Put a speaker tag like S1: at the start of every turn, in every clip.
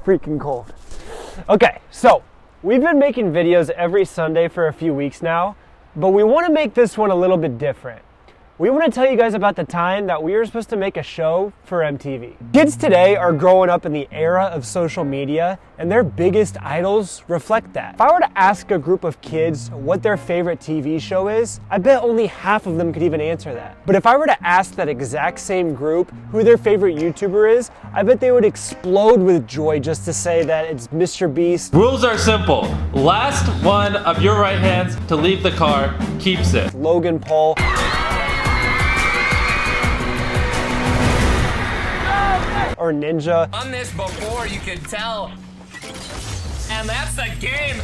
S1: freaking cold. Okay, so we've been making videos every Sunday for a few weeks now, but we want to make this one a little bit different. We want to tell you guys about the time that we were supposed to make a show for MTV. Kids today are growing up in the era of social media, and their biggest idols reflect that. If I were to ask a group of kids what their favorite TV show is, I bet only half of them could even answer that. But if I were to ask that exact same group who their favorite YouTuber is, I bet they would explode with joy just to say that it's Mr. Beast.
S2: Rules are simple. Last one of your right hands to leave the car keeps it.
S1: Logan Paul. Or Ninja.
S3: On this before, you can tell. And that's the game.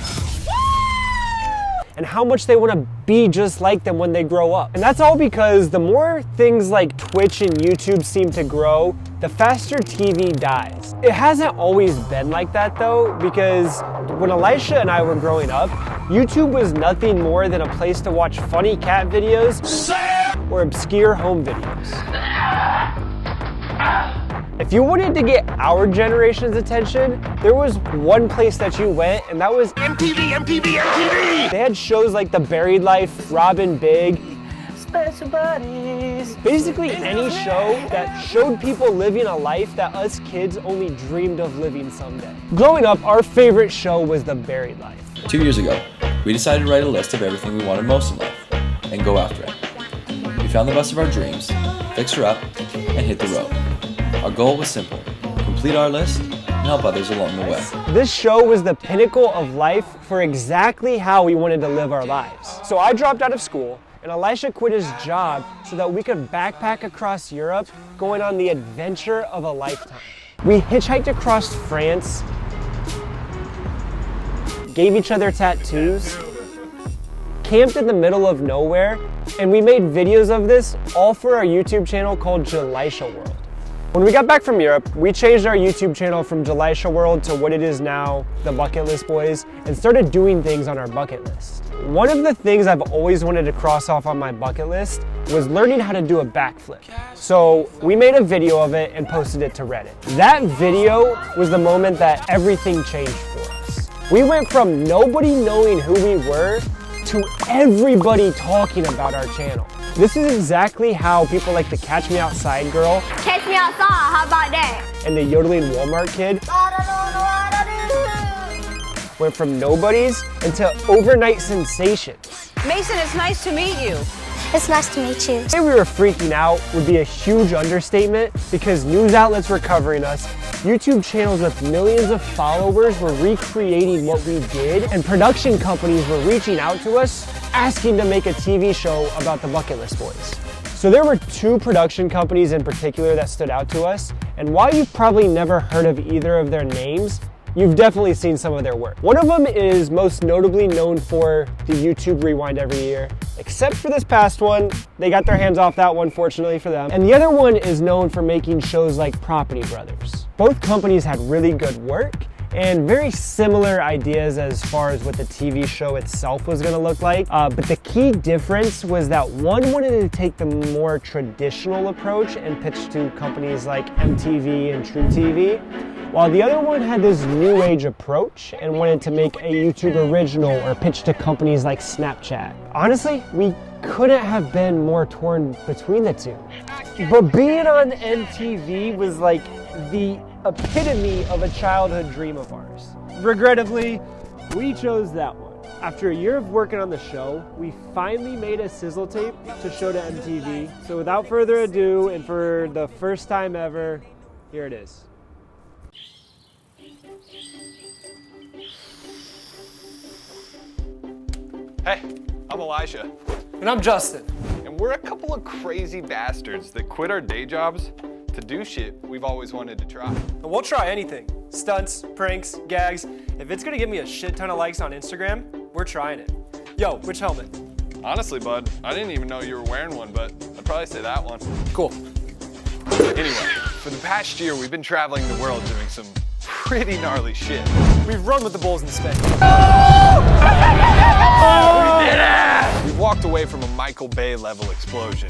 S1: And how much they want to be just like them when they grow up. And that's all because the more things like Twitch and YouTube seem to grow, the faster TV dies. It hasn't always been like that though, because when Elisha and I were growing up, YouTube was nothing more than a place to watch funny cat videos or obscure home videos. If you wanted to get our generation's attention, there was one place that you went, and that was MTV! They had shows like The Buried Life, Robin Big, Special Buddies. Basically any show that showed people living a life that us kids only dreamed of living someday. Growing up, our favorite show was The Buried Life.
S4: 2 years ago, we decided to write a list of everything we wanted most in life and go after it. We found the bus of our dreams, fixed her up, and hit the road. Our goal was simple: complete our list and help others along the way.
S1: This show was the pinnacle of life for exactly how we wanted to live our lives. So I dropped out of school, and Elisha quit his job so that we could backpack across Europe, going on the adventure of a lifetime. We hitchhiked across France, gave each other tattoos, camped in the middle of nowhere, and we made videos of this all for our YouTube channel called Elisha World. When we got back from Europe, we changed our YouTube channel from Elisha World to what it is now, the Bucket List Boys, and started doing things on our bucket list. One of the things I've always wanted to cross off on my bucket list was learning how to do a backflip. So we made a video of it and posted it to Reddit. That video was the moment that everything changed for us. We went from nobody knowing who we were to everybody talking about our channel. This is exactly how people like the Catch Me Outside girl,
S5: Catch me outside, how about that?
S1: and the yodeling Walmart kid went from nobodies into overnight sensations.
S6: Mason, it's nice to meet you.
S5: It's nice to meet you.
S1: To say we were freaking out would be a huge understatement because news outlets were covering us, YouTube channels with millions of followers were recreating what we did, and production companies were reaching out to us asking to make a TV show about the Bucket List Boys. So there were two production companies in particular that stood out to us, and while you've probably never heard of either of their names, you've definitely seen some of their work. One of them is most notably known for the YouTube Rewind every year, except for this past one. They got their hands off that one, fortunately for them. And the other one is known for making shows like Property Brothers. Both companies had really good work and very similar ideas as far as what the TV show itself was gonna look like. But the key difference was that one wanted to take the more traditional approach and pitch to companies like MTV and TRU TV, while the other one had this new age approach and wanted to make a YouTube original or pitch to companies like Snapchat. Honestly, we couldn't have been more torn between the two. But being on MTV was like the epitome of a childhood dream of ours. Regrettably, we chose that one. After a year of working on the show, we finally made a sizzle tape to show to MTV. So without further ado, and for the first time ever, here it is.
S7: Hey, I'm Elisha.
S1: And I'm Justin.
S7: And we're a couple of crazy bastards that quit our day jobs to do shit we've always wanted to try.
S1: And we'll try anything. Stunts, pranks, gags. If it's gonna give me a shit ton of likes on Instagram, we're trying it. Yo, which helmet?
S7: Honestly, bud, I didn't even know you were wearing one, but I'd probably say that one.
S1: Cool.
S7: Anyway, for the past year, we've been traveling the world doing some pretty gnarly shit.
S1: We've run with the bulls in Spain.
S7: We've walked away from a Michael Bay level explosion.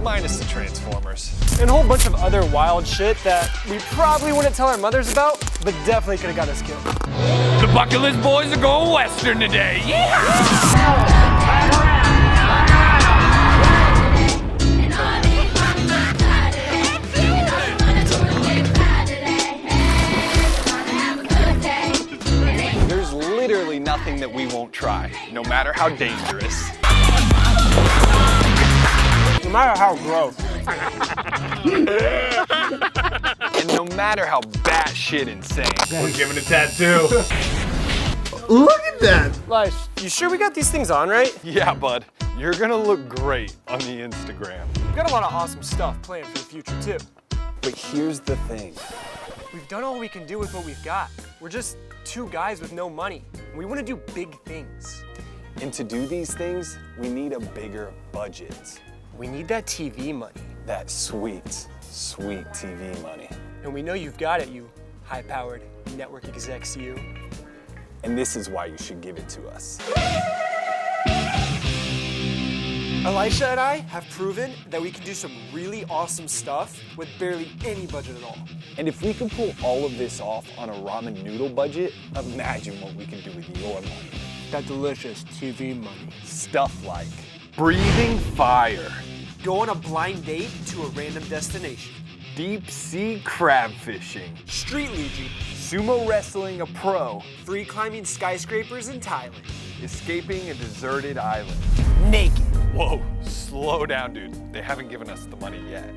S7: minus the Transformers.
S1: And a whole bunch of other wild shit that we probably wouldn't tell our mothers about, but definitely could have got us killed.
S3: The bucket list boys are going western today. Yeah!
S7: There's literally nothing that we won't try, no matter how dangerous.
S1: No matter how gross.
S7: And no matter how batshit insane.
S3: We're giving a tattoo.
S8: Look at that!
S1: Life, you sure we got these things on right?
S7: Yeah, bud, you're gonna look great on the Instagram.
S1: We've got a lot of awesome stuff planned for the future too.
S7: But here's the thing.
S1: We've done all we can do with what we've got. We're just two guys with no money. We want to do big things.
S7: And to do these things, we need a bigger budget.
S1: We need that TV money.
S7: That sweet, sweet TV money.
S1: And we know you've got it, you high-powered network execs, you.
S7: And this is why you should give it to us.
S1: Elisha and I have proven that we can do some really awesome stuff with barely any budget at all.
S7: And if we can pull all of this off on a ramen noodle budget, imagine what we can do with your money.
S1: That delicious TV money.
S7: Stuff like breathing fire,
S1: Go on a blind date to a random destination.
S7: deep sea crab fishing,
S1: Street Luigi.
S7: sumo wrestling a pro,
S1: Free climbing skyscrapers in Thailand.
S7: escaping a deserted island.
S1: Naked.
S7: Whoa, slow down, dude. They haven't given us the money yet.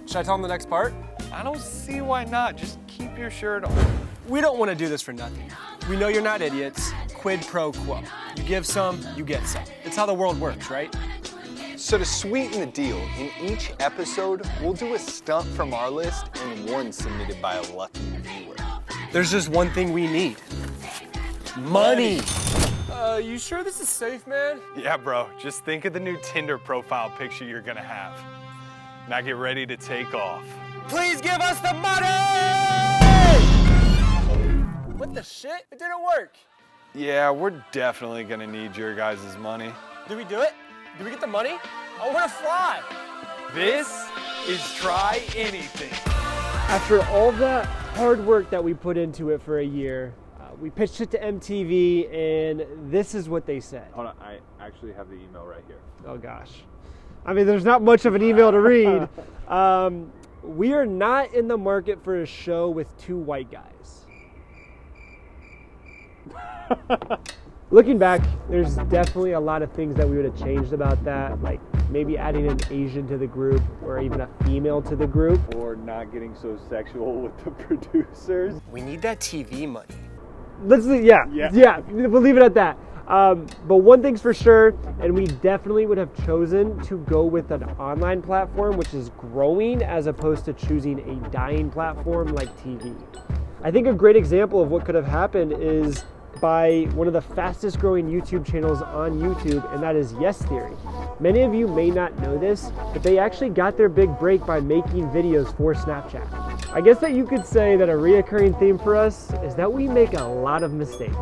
S1: Should I tell them the next part?
S7: I don't see why not. Just keep your shirt on.
S1: We don't want to do this for nothing. We know you're not idiots. Quid pro quo. You give some, you get some. It's how the world works, right?
S7: So to sweeten the deal, in each episode, we'll do a stunt from our list and one submitted by a lucky viewer.
S1: There's just one thing we need. Money. You sure this is safe, man?
S7: Yeah, bro, just think of the new Tinder profile picture you're gonna have. Now get ready to take off.
S1: Please give us the money! What the shit? It didn't work.
S7: Yeah, we're definitely gonna need your guys' money.
S1: Did we do it? Did we get the money? I want to fly.
S7: This is Try Anything.
S1: After all that hard work that we put into it for a year, we pitched it to MTV, and this is what they said.
S9: Hold on, I actually have the email right here.
S1: Oh gosh. I mean, there's not much of an email to read. We are not in the market for a show with two white guys. Looking back, there's definitely a lot of things that we would have changed about that, like maybe adding an Asian to the group or even a female to the group.
S9: Or not getting so sexual with the producers.
S1: We need that TV money. We'll leave it at that. But one thing's for sure, and we definitely would have chosen to go with an online platform which is growing as opposed to choosing a dying platform like TV. I think a great example of what could have happened is by one of the fastest growing YouTube channels on YouTube, and that is Yes Theory. Many of you may not know this, but they actually got their big break by making videos for Snapchat. I guess that you could say that a reoccurring theme for us is that we make a lot of mistakes.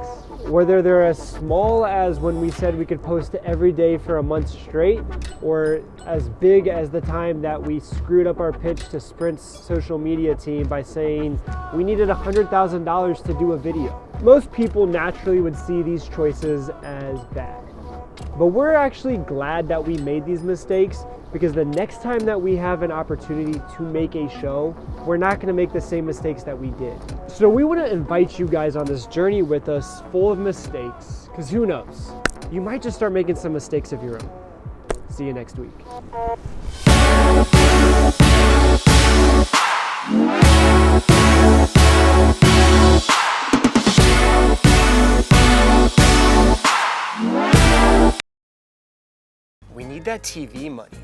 S1: Whether they're as small as when we said we could post every day for a month straight, or as big as the time that we screwed up our pitch to Sprint's social media team by saying we needed $100,000 to do a video. Most people naturally would see these choices as bad. But we're actually glad that we made these mistakes, because the next time that we have an opportunity to make a show, we're not going to make the same mistakes that we did. So we want to invite you guys on this journey with us, full of mistakes, because who knows? You might just start making some mistakes of your own. See you next week. We need that TV money.